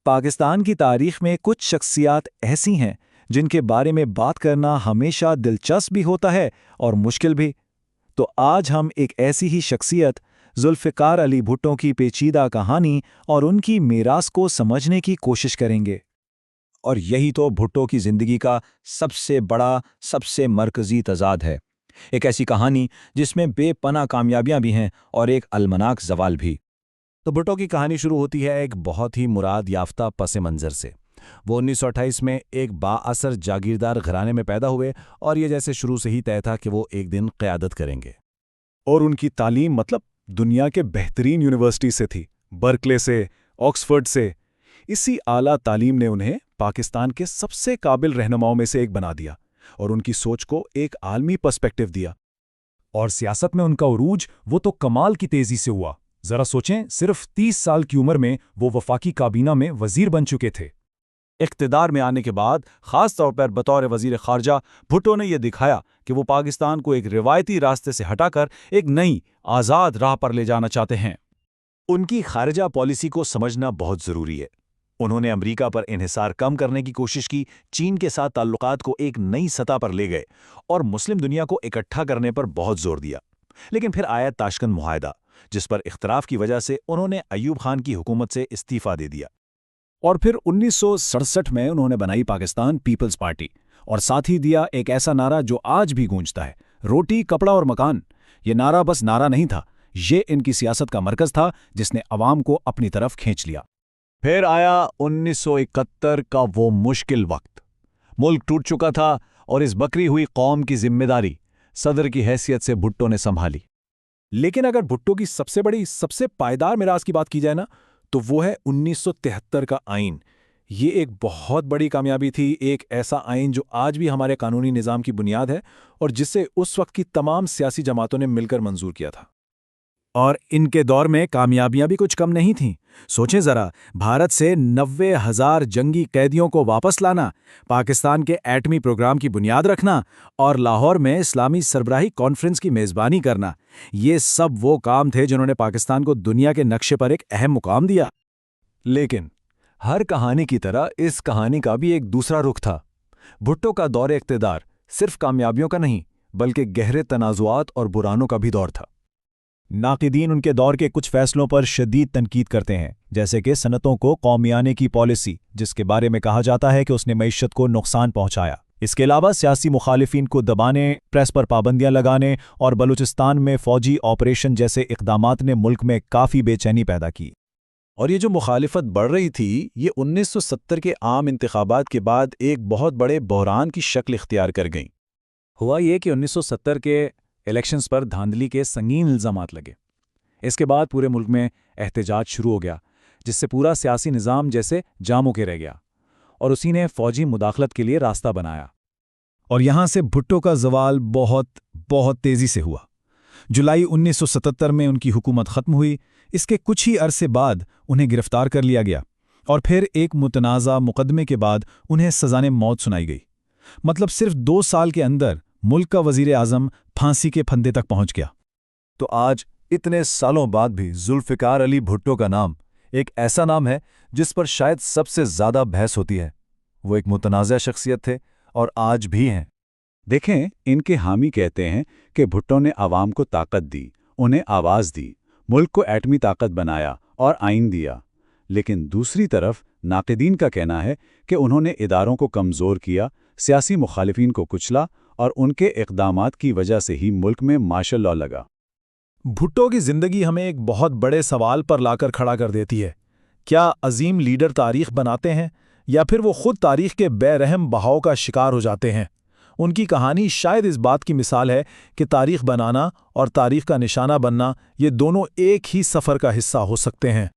پاکستان کی تاریخ میں کچھ شخصیات ایسی ہیں جن کے بارے میں بات کرنا ہمیشہ دلچسپ بھی ہوتا ہے اور مشکل بھی۔ تو آج ہم ایک ایسی ہی شخصیت ذوالفقار علی بھٹو کی پیچیدہ کہانی اور ان کی میراث کو سمجھنے کی کوشش کریں گے۔ اور یہی تو بھٹو کی زندگی کا سب سے بڑا، سب سے مرکزی تضاد ہے۔ ایک ایسی کہانی جس میں بے پناہ کامیابیاں بھی ہیں اور ایک المناک زوال بھی۔ تو بھٹو کی کہانی شروع ہوتی ہے ایک بہت ہی مراد یافتہ پس منظر سے۔ وہ 1928 میں ایک با اثر جاگیردار گھرانے میں پیدا ہوئے اور یہ جیسے شروع سے ہی طے تھا کہ وہ ایک دن قیادت کریں گے۔ اور ان کی تعلیم دنیا کے بہترین یونیورسٹی سے تھی، برکلے سے، آکسفورڈ سے۔ اسی اعلیٰ تعلیم نے انہیں پاکستان کے سب سے قابل رہنماؤں میں سے ایک بنا دیا اور ان کی سوچ کو ایک عالمی پرسپیکٹو دیا۔ اور سیاست میں ان کا عروج وہ تو کمال کی تیزی سے ہوا۔ ذرا سوچیں، صرف 30 سال کی عمر میں وہ وفاقی کابینہ میں وزیر بن چکے تھے۔ اقتدار میں آنے کے بعد خاص طور پر بطور وزیر خارجہ بھٹو نے یہ دکھایا کہ وہ پاکستان کو ایک روایتی راستے سے ہٹا کر ایک نئی آزاد راہ پر لے جانا چاہتے ہیں۔ ان کی خارجہ پالیسی کو سمجھنا بہت ضروری ہے۔ انہوں نے امریکہ پر انحصار کم کرنے کی کوشش کی، چین کے ساتھ تعلقات کو ایک نئی سطح پر لے گئے اور مسلم دنیا کو اکٹھا کرنے پر بہت زور دیا۔ لیکن پھر آیا تاشکند معاہدہ، جس پر اختلاف کی وجہ سے انہوں نے ایوب خان کی حکومت سے استعفیٰ دے دیا۔ اور پھر 1967 میں انہوں نے بنائی پاکستان پیپلز پارٹی اور ساتھ ہی دیا ایک ایسا نعرہ جو آج بھی گونجتا ہے، روٹی، کپڑا اور مکان۔ یہ نعرہ بس نعرہ نہیں تھا، یہ ان کی سیاست کا مرکز تھا جس نے عوام کو اپنی طرف کھینچ لیا۔ پھر آیا 1971 کا وہ مشکل وقت۔ ملک ٹوٹ چکا تھا اور اس بکری ہوئی قوم کی ذمہ داری صدر کی حیثیت سے بھٹو نے سنبھالی۔ لیکن اگر بھٹو کی سب سے بڑی، سب سے پائیدار میراث کی بات کی جائے نا، تو وہ ہے 1973 کا آئین۔ یہ ایک بہت بڑی کامیابی تھی، ایک ایسا آئین جو آج بھی ہمارے قانونی نظام کی بنیاد ہے اور جسے اس وقت کی تمام سیاسی جماعتوں نے مل کر منظور کیا تھا۔ اور ان کے دور میں کامیابیاں بھی کچھ کم نہیں تھیں۔ سوچیں ذرا، بھارت سے 90,000 جنگی قیدیوں کو واپس لانا، پاکستان کے ایٹمی پروگرام کی بنیاد رکھنا اور لاہور میں اسلامی سربراہی کانفرنس کی میزبانی کرنا، یہ سب وہ کام تھے جنہوں نے پاکستان کو دنیا کے نقشے پر ایک اہم مقام دیا۔ لیکن ہر کہانی کی طرح اس کہانی کا بھی ایک دوسرا رخ تھا۔ بھٹو کا دور اقتدار صرف کامیابیوں کا نہیں، بلکہ گہرے تنازعات اور بحرانوں کا بھی دور تھا۔ ناقدین ان کے دور کے کچھ فیصلوں پر شدید تنقید کرتے ہیں، جیسے کہ صنعتوں کو قومیانے کی پالیسی، جس کے بارے میں کہا جاتا ہے کہ اس نے معیشت کو نقصان پہنچایا۔ اس کے علاوہ سیاسی مخالفین کو دبانے، پریس پر پابندیاں لگانے اور بلوچستان میں فوجی آپریشن جیسے اقدامات نے ملک میں کافی بے چینی پیدا کی۔ اور یہ جو مخالفت بڑھ رہی تھی، یہ 1970 کے عام انتخابات کے بعد ایک بہت بڑے بحران کی شکل اختیار کر گئیں۔ ہوا یہ کہ 1970 کے الیکشنز پر دھاندلی کے سنگین الزامات لگے۔ اس کے بعد پورے ملک میں احتجاج شروع ہو گیا، جس سے پورا سیاسی نظام جیسے جاموں کے رہ گیا، اور اسی نے فوجی مداخلت کے لیے راستہ بنایا۔ اور یہاں سے بھٹو کا زوال بہت تیزی سے ہوا۔ جولائی 1977 میں ان کی حکومت ختم ہوئی۔ اس کے کچھ ہی عرصے بعد انہیں گرفتار کر لیا گیا اور پھر ایک متنازع مقدمے کے بعد انہیں سزائے موت سنائی گئی۔ مطلب صرف 2 سال کے اندر ملک کا وزیر اعظم پھانسی کے پھندے تک پہنچ گیا۔ تو آج اتنے سالوں بعد بھی ذوالفقار علی بھٹو کا نام ایک ایسا نام ہے جس پر شاید سب سے زیادہ بحث ہوتی ہے۔ وہ ایک متنازع شخصیت تھے اور آج بھی ہیں۔ دیکھیں، ان کے حامی کہتے ہیں کہ بھٹو نے عوام کو طاقت دی، انہیں آواز دی، ملک کو ایٹمی طاقت بنایا اور آئین دیا۔ لیکن دوسری طرف ناقدین کا کہنا ہے کہ انہوں نے اداروں کو کمزور کیا، سیاسی مخالفین کو کچلا اور ان کے اقدامات کی وجہ سے ہی ملک میں مارشل لا لگا۔ بھٹو کی زندگی ہمیں ایک بہت بڑے سوال پر لا کر کھڑا کر دیتی ہے۔ کیا عظیم لیڈر تاریخ بناتے ہیں یا پھر وہ خود تاریخ کے بے رحم بہاؤ کا شکار ہو جاتے ہیں؟ ان کی کہانی شاید اس بات کی مثال ہے کہ تاریخ بنانا اور تاریخ کا نشانہ بننا، یہ دونوں ایک ہی سفر کا حصہ ہو سکتے ہیں۔